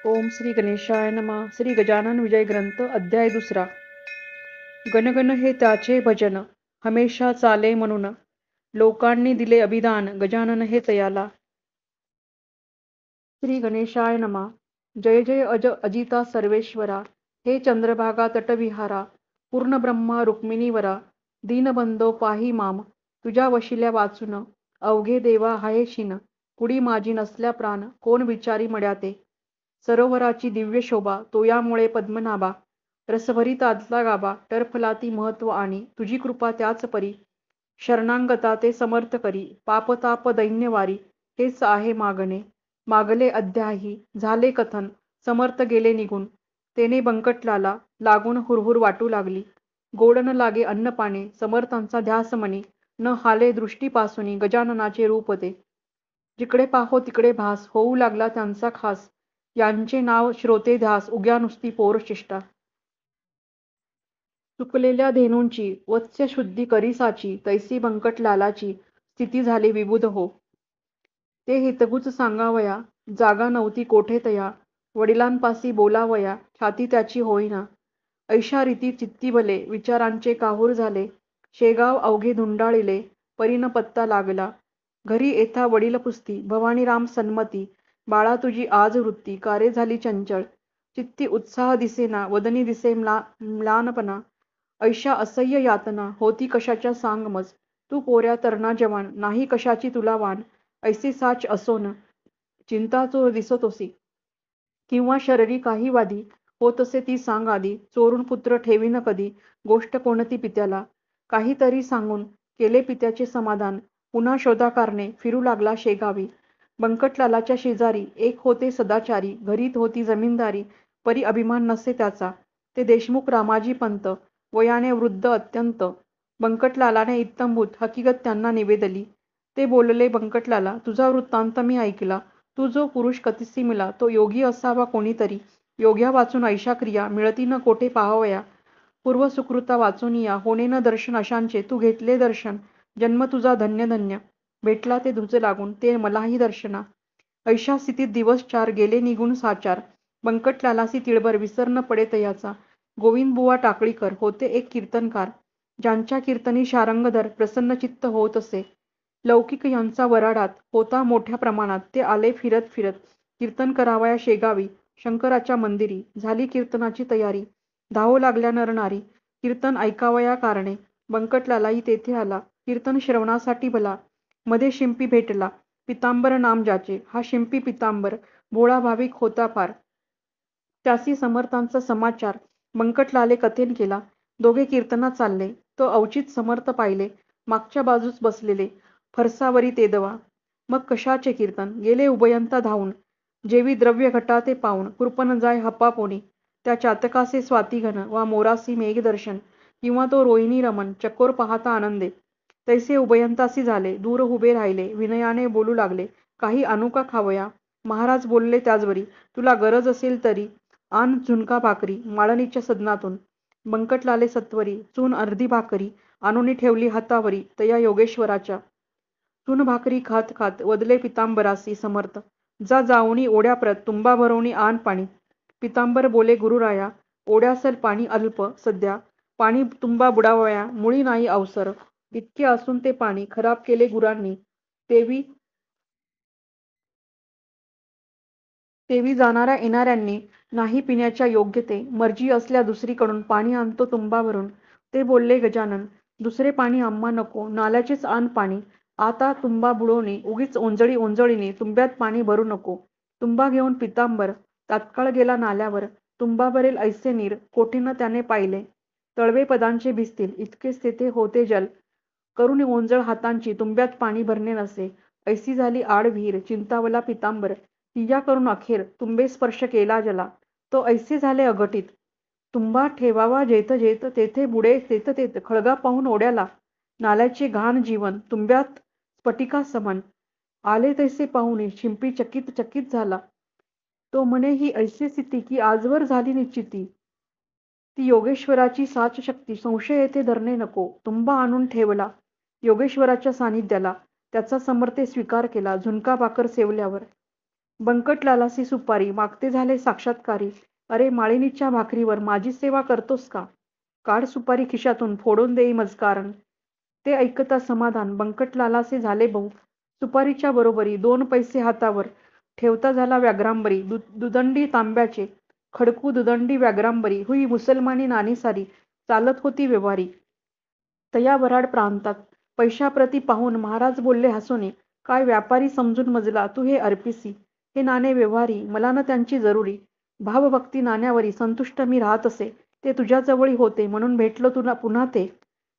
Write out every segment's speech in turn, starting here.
ओम श्री गणेशाय नमः. श्री गजानन विजय ग्रंथ अध्याय दुसरा. गणगण हे त्याचे भजन हमेशा चाले म्हणून, लोकांनी दिले अभिदान गजानन हे तयाला. श्री गणेशाय नमः. जय जय अज अजिता सर्वेश्वरा, हे चंद्रभागा तटविहारा, पूर्ण ब्रह्मा रुक्मिणीवरा, दीनबंधो पाही माम, तुझ्या वशिल्या वाचून, अवघे देवा हायेशीन, कुडी माझी नसल्या प्राण, कोण विचारी मड्याते. सरोवराची दिव्य शोभा तोयामुळे पद्मनाभा, रसभरीत आदला गाभा, टरफलाती महत्व आणि, तुझी कृपा त्याच परी. शरणांगता ते समर्थ करी, पापताप दैन्यवारी, हेच आहे मागणे. मागले अध्याही झाले कथन, समर्थ गेले निघून, तेने बंकटलाला लागून हुरहुर वाटू लागली. गोड न लागे अन्नपाणी, समर्थांचा ध्यास मनी, न हाले दृष्टीपासूनी गजाननाचे रूप ते. जिकडे पाहो तिकडे भास होऊ लागला त्यांचा खास, यांचे नाव श्रोते ध्यास उग्या नुसती पोरचेष्टा. चुकलेल्या धेनूंची वत्स्य शुद्धी करिसाची, तैसी बंकटलालाची स्थिती झाली विबुध हो. ते हितगुज सांगावया, जागा नव्हती कोठे तया, वडिलांपासी बोलावया, छाती त्याची होईना. ऐशा रीती चित्ती भले, विचारांचे काहूर झाले, शेगाव अवघे धुंडाळिले, परीन पत्ता लागला. घरी येथा वडील पुस्ती, भवानीराम सन्मती, बाळा तुझी आज वृत्ती, कारे झाली चंचळ. चित्ती उत्साह दिसेना, वदनी दिसे म्लानपणा, ऐशा असह्य यातना, होती कशाच्या सांग मज. तू पोऱ्या तरणा जवान, नाही कशाची तुला वान, ऐसे साच असोन, चिंता चोर दिसतोसी. किंवा शरीरी काही वादी, होतसे ती सांग आधी, चोरून पुत्र ठेवीन कधी, गोष्ट कोणती पित्याला. काहीतरी सांगून केले पित्याचे समाधान, पुन्हा शोधा कारणे फिरू लागला शेगावी. बंकटलालाच्या शेजारी एक होते सदाचारी, घरीत होती जमीनदारी, परी अभिमान नसे त्याचा. ते देशमुख रामाजी पंत, वयाने वृद्ध अत्यंत. बंकटलालाने इत्थंभूत हकीकत त्यांना निवेदली. ते बोलले बंकटलाला, तुझा वृत्तांत मी ऐकला. तू जो पुरुष कथिसी मिला, तो योगी असावा कोणीतरी. योग्या वाचून ऐशा क्रिया, मिळती न कोठे पाहावया. पूर्व सुकृता वाचूनिया, होणे न दर्शन अशांचे, तू घेतले दर्शन. जन्म तुझा धन्य धन्य, भेटला ते तुझ लागून, ते मलाही दर्शना. ऐशा स्थितीत दिवस चार गेले निघून साचार. बंकटलालासी तिळभर विसर न पडे तयाचा. गोविंदबुवा टाकळीकर होते एक कीर्तनकार, ज्यांच्या कीर्तनी शारंगधर प्रसन्नचित्त होत असे. लौकिक यांचा वराडात होता मोठ्या प्रमाणात. ते आले फिरत फिरत कीर्तन करावया शेगावी, शंकराच्या मंदिरी. झाली कीर्तनाची तयारी, धावू लागल्या नरनारी, कीर्तन ऐकावया कारणे. बंकटलालाही तेथे आला, कीर्तन श्रवणासाठी भला. मध्ये शिंपी भेटला, पितांबर नाम ज्याचे, हा शिंपी पितांबर भोळा भाविक होता फार. त्यासी समर्थांचा समाचार बंकटलाले कथेन केला. दोघे कीर्तनात चालले, तो अवचित समर्थ पाहिले, मागच्या बाजूस बसलेले, फरसावरी तेदवा. मग कशाचे कीर्तन, गेले उभयंता धावून, जेवी द्रव्य घटाते पाऊण, कृपण जाय हपापोनी. त्या चातकासे स्वातीघन, वा मोरासी मेघदर्शन, किंवा तो रोहिणी रमण, चकोर पाहता आनंदे. तैसे उभयंतासी झाले, दूर उभे राहिले, विनयाने बोलू लागले, काही आणू का खावया. महाराज बोलले त्याचवरी, तुला गरज असेल तरी आण झुणका भाकरी माळणीच्या सदनातून. बंकटलाले सत्वरी चून अर्धी भाकरी आणूनी ठेवली हातावरी तया योगेश्वराच्या. चून भाकरी खात खात वदले पितांबरासी समर्थ, जा जाऊनी ओढ्याप्रत तुंबा भरवणी आण पाणी. पितांबर बोले गुरुराया, ओढ्यासल पाणी अल्प सध्या, पाणी तुंबा बुडावया मुळी नाही अवसर. इतके असून ते पाणी खराब केले गुरांनी. तेवी तेवी जाणाऱ्या येणाऱ्यांनी नाही पिण्याच्या योग्य ते. मर्जी असल्या दुसरीकडून पाणी आणतो तुंबा भरून. ते बोलले गजानन, दुसरे पाणी आम्हा नको, नाल्याचेच आण पाणी. आता तुंबा बुडवणे उगीच ओंजळी ओंजळीने तुंब्यात पाणी भरू नको. तुंबा घेऊन पितांबर तात्काळ गेला नाल्यावर. तुंबा भरेल ऐसे नीर कोठे न त्याने पाहिले. तळवे पदांचे भिजतील इतकेच तेथे होते जल. करून ओंजळ हातांची तुंब्यात पाणी भरणे नसे. ऐसी झाली आड विहीर, चिंतावला पितांबर. तिया करून अखेर तुंबे स्पर्श केला जला. तो ऐसे झाले अघटित, तुंबा ठेवावा जेथ जेथ, तेथे बुडे तेथ तेथ. खळगा पाहून ओढ्याला, नाल्याचे घाण जीवन तुंब्यात स्फटिका समान. आले तैसे पाहुणे शिंपी चकित चकित झाला. तो म्हणे ही ऐसी स्थिती की आजवर झाली निश्चिती. ती योगेश्वराची साच शक्ती, संशय येथे धरणे नको. तुंबा आणून ठेवला योगेश्वराच्या सानिध्याला, त्याचा समर्थे स्वीकार केला झुणका भाकर सेवल्यावर. बंकटलालासी सुपारी मागते झाले साक्षात्कारी. अरे माळिनीच्या भाकरीवर माझी सेवा करतोस का? काढ सुपारी खिशातून फोडून देई मजकारण. ते ऐकता समाधान बंकटलालासे झाले भाऊ. सुपारीच्या बरोबरी 2 पैसे हातावर ठेवता झाला व्याघ्रांबरी. दुदंडी तांब्याचे खडकू दुदंडी व्याघ्रांबरी. हुई मुसलमानी नाणी सारी चालत होती व्यवहारी. तया वऱ्हाड प्रांतात पैशाप्रती पाहून महाराज बोलले हसून, काय व्यापारी समजून मजला तू हे अर्पिसी. हे नाणे व्यवहारी मला न त्यांची जरुरी. भावभक्ती नाण्यावरी संतुष्ट मी राहत असे. ते तुझ्याजवळी होते म्हणून भेटलो तुला पुन्हा ते.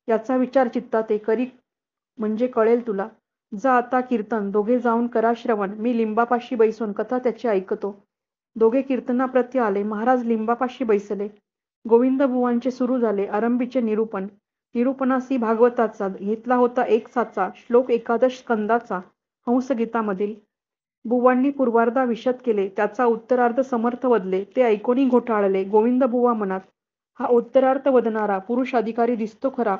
याचा विचार चित्तात करी म्हणजे कळेल तुला. जा आता कीर्तन दोघे जाऊन करा श्रवण. मी लिंबापाशी बैसून कथा त्याची ऐकतो. दोघे कीर्तनाप्रती आले. महाराज लिंबापाशी बैसले. गोविंदबुवांचे सुरू झाले आरंभीचे निरूपण. निरूपणासी भागवताचा घेतला होता एक साचा. श्लोक 11 स्कंदाचा हंसगीतामधील. बुवांनी पूर्वार्धा विशद केले. त्याचा उत्तरार्ध समर्थ वदले. ते ऐकोनी घोटाळले. गोविंदबुवा मनात, हा उत्तरार्थ वदणारा पुरुष अधिकारी दिसतो खरा.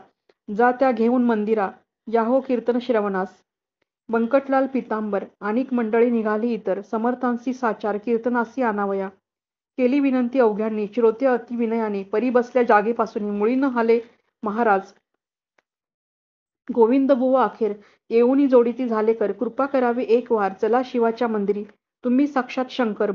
जा त्या घेऊन मंदिरा. याहो कीर्तन श्रवणास. बंकटलाल पितांबर अनेक मंडळी निघाली इतर. समर्थांसी साचार कीर्तनासी आणावया. केली विनंती अवघ्यांनी. श्रोते अति विनयाने परी बसल्या जागेपासून मुळी न हाले महाराज. गोविंदबुवा अखेर येऊनी जोडीती झाले कर. कृपा करावी एक वार चला शिवाच्या मंदिरी. तुम्ही साक्षात शंकर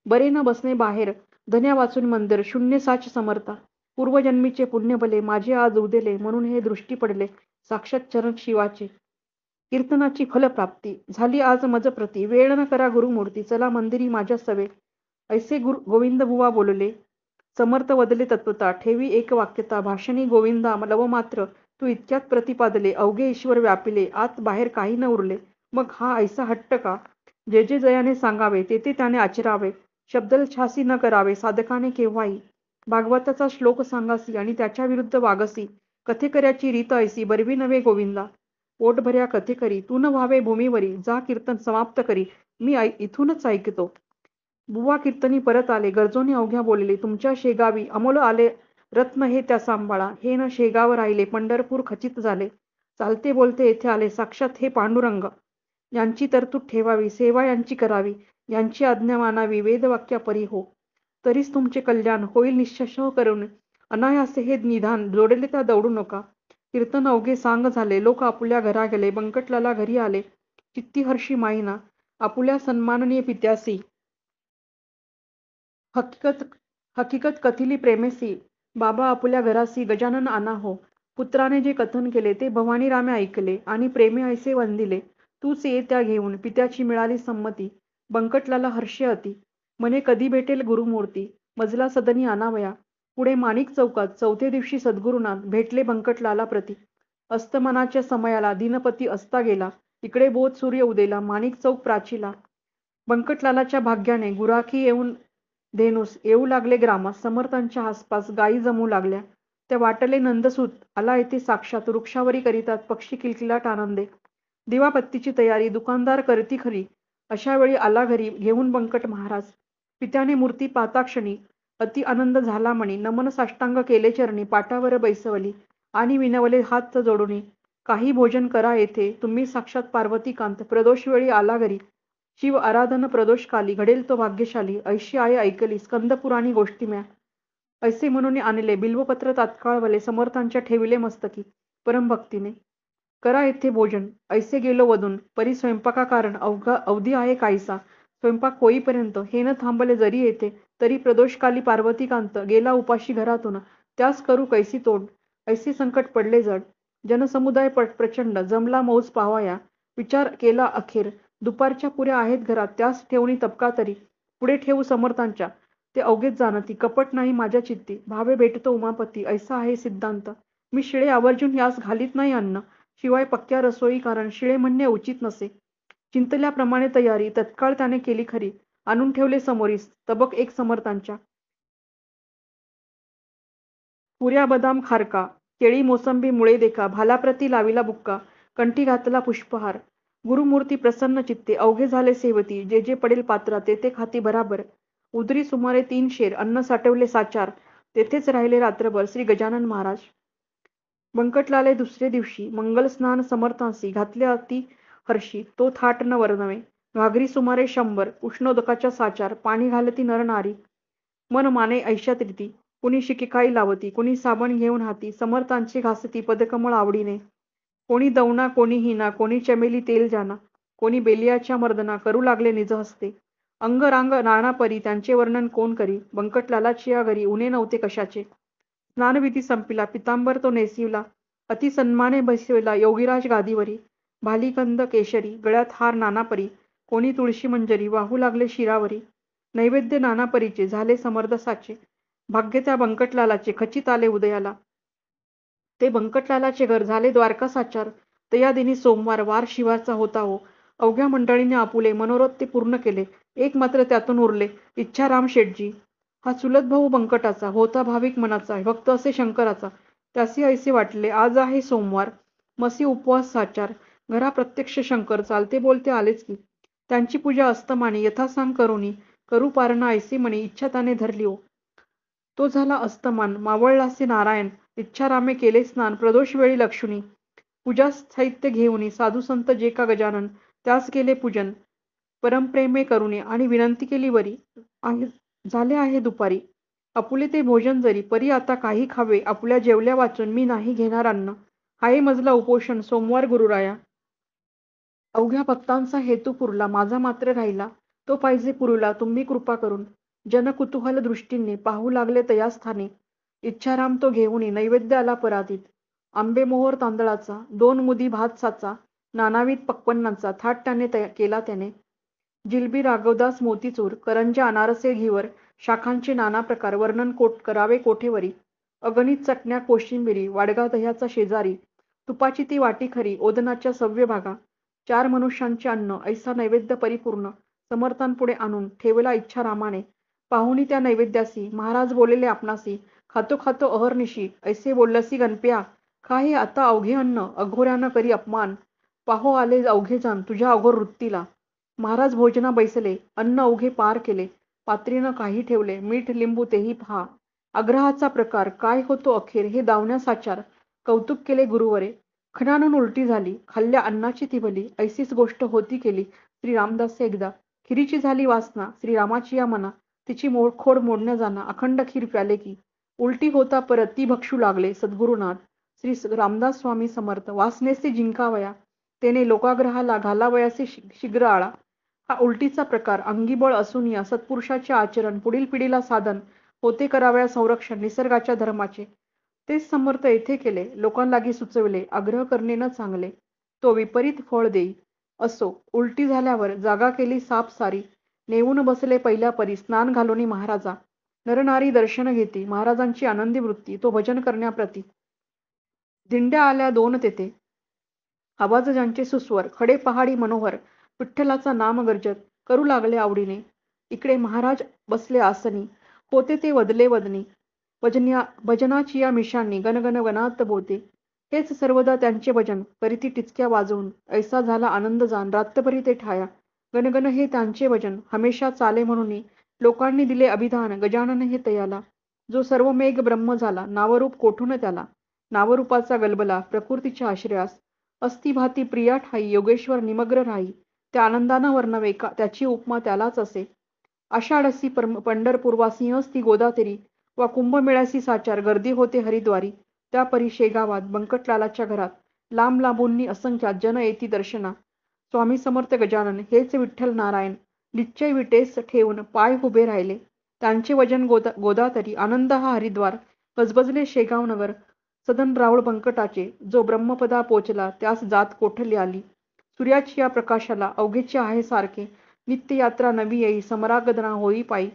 बरे न बसणे बाहेर. धन्या वाचून मंदिर शून्य साच समर्था. पूर्वजन्मीचे पुण्य भले माझे आज उदेले म्हणून हे दृष्टी पडले साक्षात चरण शिवाचे. कीर्तनाची फलप्राप्ती झाली आज मज प्रती. वेळ न करा गुरुमूर्ती चला मंदिरी माझ्या सवे. ऐसे गोविंदबुवा बोलले. समर्थ वदले तत्वता ठेवी एक वाक्यता. भाषणी गोविंदा लव मात्र तू इतक्यात प्रतिपादले. अवघे ईश्वर व्यापिले आत बाहेर काही न उरले. मग हा ऐसा हट्ट का? जे जे जयाने सांगावे ते ते त्याने आचरावे. शब्दछासी न करावे साधकाने केव्हाही. भागवताचा श्लोक सांगासी आणि त्याच्या विरुद्ध वागसी. कथेकऱ्याची रीत ऐसी बरवी नव्हे गोविंदा. पोटभऱ्या कथेकरी तू न व्हावे भूमीवरी. जा कीर्तन समाप्त करी मी इथूनच ऐकतो. बुवा कीर्तनी परत आले. गरजोनी अवघ्या बोलले. तुमच्या शेगावी अमोल आले रत्न हे त्या सांभाळा. हे न शेगाव राहिले पंढरपूर खचित झाले. चालते बोलते येथे आले साक्षात हे पांडुरंग. यांची तरतूद ठेवावी सेवा यांची करावी. यांची आज्ञा मानावी वेदवाक्या परी हो. तरीच तुमचे कल्याण होईल निश्चय करून. अनायासे हे निधान जोडले त्या दौडू नका. कीर्तन अवघे सांग झाले. लोक आपुल्या घरा गेले. बंकटलाला घरी आले. चित्ती हर्षी माईना आपुल्या सन्माननीय पित्यासी. हकीकत कथिली प्रेमेसी. बाबा आपुल्या घरासी गजानन आणा हो. पुत्राने जे कथन केले ते भवानीरामे ऐकले आणि प्रेमे ऐसे वंदिले. तूच ये त्या घेऊन. पित्याची मिळाली संमती. बंकटलाला हर्षे अति. म्हणे कधी भेटेल गुरुमूर्ती. मजला सदनी आणावया. पुढे माणिक चौकात चौथे दिवशी सद्गुरुनाथ भेटले बंकटलाला प्रती. अस्तमनाच्या समयाला दिनपती असता गेला. इकडे बोध सूर्य उदेला. माणिक चौक प्राचीला. बंकटलालाच्या भाग्याने गुराखी येऊन धेनुस येऊ लागले ग्रामास. समर्थांच्या आसपास गायी जमू लागल्या. त्या वाटले नंदसूत आला येथे साक्षात. वृक्षावरी करीतात पक्षी किलकिलाट आनंदे. दिवापत्तीची तयारी दुकानदार करती खरी. अशा वेळी आला घरी घेऊन बंकट महाराज. पित्याने मूर्ती पाहताक्षणी अति आनंद झाला म्हणी. नमन साष्टांग केले चरणी. पाटावर बैसवली आणि विनवले हात जोडुनी. काही भोजन करा येथे तुम्ही साक्षात पार्वतीकांत. प्रदोष वेळी आला घरी. शिव आराधन प्रदोषकाली घडेल तो भाग्यशाली. ऐशी आय ऐकली स्कंदपुराणी गोष्टी म्या. ऐसे म्हणून आणले बिल्वपत्र तात्काळ वले. समर्थांच्या ठेविले मस्तकी परमभक्तीने. करा येथे भोजन ऐसे गेलो वदून. परी स्वयंपाका कारण अवधी आहे काहीसा. स्वयंपाक होईपर्यंत हे न थांबले जरी येथे तरी प्रदोषकाली पार्वतीकांत गेला उपाशी घरातून. त्यास करू कैसी तोड. ऐसे संकट पडले जड. जनसमुदाय प्रचंड जमला मौज पाहावया. विचार केला अखेर दुपारच्या पुऱ्या आहेत घरात. त्यास ठेवणी तबका तरी पुढे ठेवू समर्थांच्या. ते अवघेच जाणती कपट नाही माझ्या चित्ती. भावे भेटतो उमापती ऐसा आहे सिद्धांत. मी शिळे आवर्जून यास घालीत नाही अन्न. शिवाय पक्क्या रसोई कारण शिळे म्हणणे उचित नसे. चिंतल्याप्रमाणे तयारी तत्काळ त्याने केली खरी. आणून ठेवले समोरीस तबक एक समर्थांच्या. पुऱ्या बदाम खारका केळी मोसंबी मुळे देखा. भालाप्रती लाविला बुक्का. कंठी घातला पुष्पहार. गुरुमूर्ती प्रसन्न चित्ते. अवघे झाले सेवती. जे जे पडेल पात्रात ते ते खाती भराभर. उदरी सुमारे 3 शेर अन्न साठवले साचार. तेथेच राहिले रात्रभर श्री गजानन महाराज. बंकटलाले दुसरे दिवशी मंगल स्नान समर्थांसी घातले अति हर्षी. तो थाट न वर्णवे. घागरी सुमारे 100, उष्णोदकाच्या साचार, पाणी घालती नरनारी, मन माने ऐशात रीती, कुणी शिकेकाई लावती, कुणी साबण घेऊन हाती, समर्थांची घासती पदकमळ आवडीने, कोणी दवना, कोणी हिना, कोणी चमेली तेल जाना, कोणी बेलियाच्या मर्दना, करू लागले निज हस्ते. अंग रांग नाना परी, त्यांचे वर्णन कोण करी, बंकटलालाची या घरी उणे नव्हते कशाचे. स्नानविधी संपिला, पितांबर तो नेसिवला, अति सन्माने बसविला योगीराज गादीवरी, भालीकंद केशरी, गळ्यात हार नाना परी, कोणी तुळशी मंजरी, वाहू लागले शिरावरी. नैवेद्य नाना परीचे, झाले समर्दसाचे, भाग्य त्या बंकटलालाचे, खचित आले उदयाला. ते बंकटलालाचे घर झाले द्वारका साचार, तया दिनी सोमवार, वार शिवाचा होता हो. अवघ्या मंडळीने आपुले मनोरथ ते पूर्ण केले. एक मात्र त्यातून उरले, इच्छाराम शेटजी. हा चुलत भाऊ बंकटाचा, होता भाविक मनाचा, भक्त असे शंकराचा. त्यासी ऐसे वाटले, आज आहे सोमवार, मसी उपवास साचार, घरा प्रत्यक्ष शंकर, चालते बोलते आलेच की. त्यांची पूजा अस्तमानी, यथासांग करुनी, करू पारणा ऐसे म्हणे, इच्छा त्याने धरली हो. तो झाला अस्तमान, मावळलासे नारायण, इच्छारामे केले स्नान, प्रदोष वेळी लक्ष्मी. पूजा साहित्य घेऊनी, साधू संत जे का गजानन, त्यास केले पूजन, परमप्रेमे करुणे, आणि विनंती केली वरी. झाले आहे दुपारी, आपुले ते भोजन जरी, परी आता काही खावे, आपुल्या जेवल्या वाचून मी नाही घेणार अन्न. हाय मजला उपोषण, सोमवार गुरुराया. अवघ्या भक्तांचा हेतू पुरला, माझा मात्र राहिला, तो पाहिजे पुरुला तुम्ही कृपा करून. जन कुतूहल दृष्टीने पाहू लागले तया स्थानी, इच्छाराम तो घेऊनी नैवेद्य आला परातीत. आंबेमोहोर तांदळाचा, 2 मुदी भात साचा, नानाविध पक्वान्नाचा थाट त्याने केला त्याने. जिलबी राघवदास मोतीचूर, करंजा अनारसे घीवर, शाखांचे नाना प्रकार, वर्णन करावे कोठेवरी. अगणित चटण्या कोशिंबिरी, वाडगा दह्याचा शेजारी, तुपाची ती वाटी खरी, ओदनाच्या सव्य भागा. 4 मनुष्यांचे अन्न, ऐसा नैवेद्य परिपूर्ण, समर्थांपुढे आणून ठेवला इच्छारामाने. पाहुणी त्या नैवेद्यासी, महाराज बोलले आपणासी, खातो खातो अहर्निशी, ऐसे बोललसी गणप्या, खा हे आता अवघे अन्न, अघोऱ्यानं करी अपमान. पाहो आले अवघे जण तुझ्या अघोर वृत्तीला. महाराज भोजना बैसले, अन्न अवघे पार केले, पात्रीनं काही ठेवले, मीठ लिंबू तेही पहा. आग्रहाचा प्रकार काय होतो अखेर, हे दावण्यासाचार, कौतुक केले गुरुवरे. खणानून उलटी झाली, खाल्ल्या अन्नाची ती भली, ऐसीच गोष्ट होती केली श्री रामदास एकदा. खिरीची झाली वासना, श्रीरामाची या मना, तिची खोड मोडण्या जाना, अखंड खीर प्याले की. उलटी होता परत ती भक्षू लागले सद्गुरुनाथ. श्री रामदास स्वामी समर्थ. वासनेसे जिंकावया, तेने लोकाग्रहाला घालावयाचे शीघ्र आळा. हा उलटीचा प्रकार अंगीबळ असून या सत्पुरुषाचे आचरण पुढील पिढीला साधन होते करावया संरक्षण निसर्गाच्या धर्माचे. तेच समर्थ येथे केले, लोकांलागी सुचविले, आग्रह करणे न चांगले, तो विपरीत फळ देई. असो, उलटी झाल्यावर जागा केली साप सारी, नेऊन बसले पहिल्या परी स्नान घालोनी महाराजा. नरनारी दर्शन घेती, महाराजांची आनंदी वृत्ती, तो भजन करण्याप्रती. दिंड्या आल्या 2 तेथे, आवाज ज्यांचे सुस्वर, खडे पहाडी मनोहर, विठ्ठलाचा नाम गर्जत, करू लागले आवडीने. इकडे महाराज बसले आसनी, होते ते वदले वदनी, भजनाची या मिशांनी गणगण वनात बोलते. हेच सर्वदा त्यांचे भजन, करीती टिचक्या वाजवून, ऐसा झाला आनंद जाण, रात्रभरी ते ठाया. गणगण हे त्यांचे भजन, हमेशा चाले म्हणून लोकांनी दिले अभिधान, गजानन हे तयाला. जो सर्व मेघ ब्रह्म झाला, नावरूप कोठून त्याला, नावरूपाचा गलबला, प्रकृतीच्या आश्रयास. अस्थिभाती प्रिया ठाई, योगेश्वर निमग्न राही, त्या आनंदानं वर्णवे त्याची उपमा त्यालाच असे. आषाढसी पंढरपूर, सिंहस्थी गोदातेरी, वा कुंभमेळ्यासी साचार, गर्दी होते हरिद्वारी. त्या परी शेगावात बंकटलालाच्या घरात, लांब लांबूंनी असंख्यात जन येती दर्शना. स्वामी समर्थ गजानन हेच विठ्ठल नारायण, निश्चय विटेस ठेवून पाय उभे राहिले. त्यांचे वजन गोदातरी, आनंद हा हरिद्वार, गजबजले शेगाव नगर. सदन राऊळ बंकटाचे, जो ब्रह्मपदा पोचला त्यास जात कोठली आली. सूर्याची या प्रकाशाला अवघेचे आहे सारखे, नित्य यात्रा नवी येई, समरागदना होई पायी.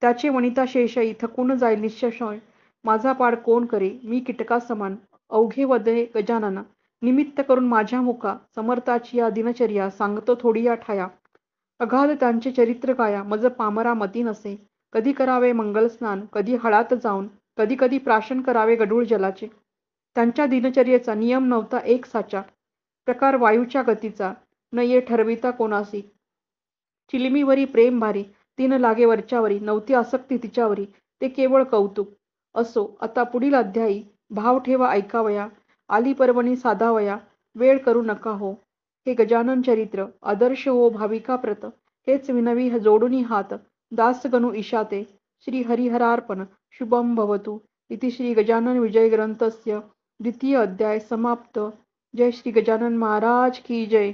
त्याचे वनिता शेषई थकून जाईल निश्चय, माझा पाड कोण करे, मी कीटका समान. अवघे वदे गजानना, निमित्त करून माझ्या मुखा, समर्थाची या दिनचर्या सांगतो थोडी या ठाया. अगाध त्यांचे चरित्र गाया, मज पामरा मती नसे. कधी करावे मंगल स्नान, कधी हळात जाऊन, कधी कधी प्राशन करावे गढूळ जलाचे. त्यांच्या दिनचर्येचा नियम नव्हता एक साचा, प्रकार वायूच्या गतीचा, न ये ठरविता कोणासी. चिलिमीवरी प्रेम भारी, तीन लागे वरच्यावरी, नव्हती आसक्ती तिच्यावरी, ते केवळ कौतुक. असो, आता पुढील अध्यायी भाव ठेवा ऐकावया, आली पर्वणी साधावया, वेळ करू नका हो. हे गजानन चरित्र आदर्श हो भाविका प्रत हेच विनवी जोडुनी हात दासगणू ईशाते श्री हरिहरार्पण शुभम भवतु इति श्री गजानन विजय ग्रंथस्य द्वितीय अध्याय समाप्त. जय श्री गजानन महाराज की जय.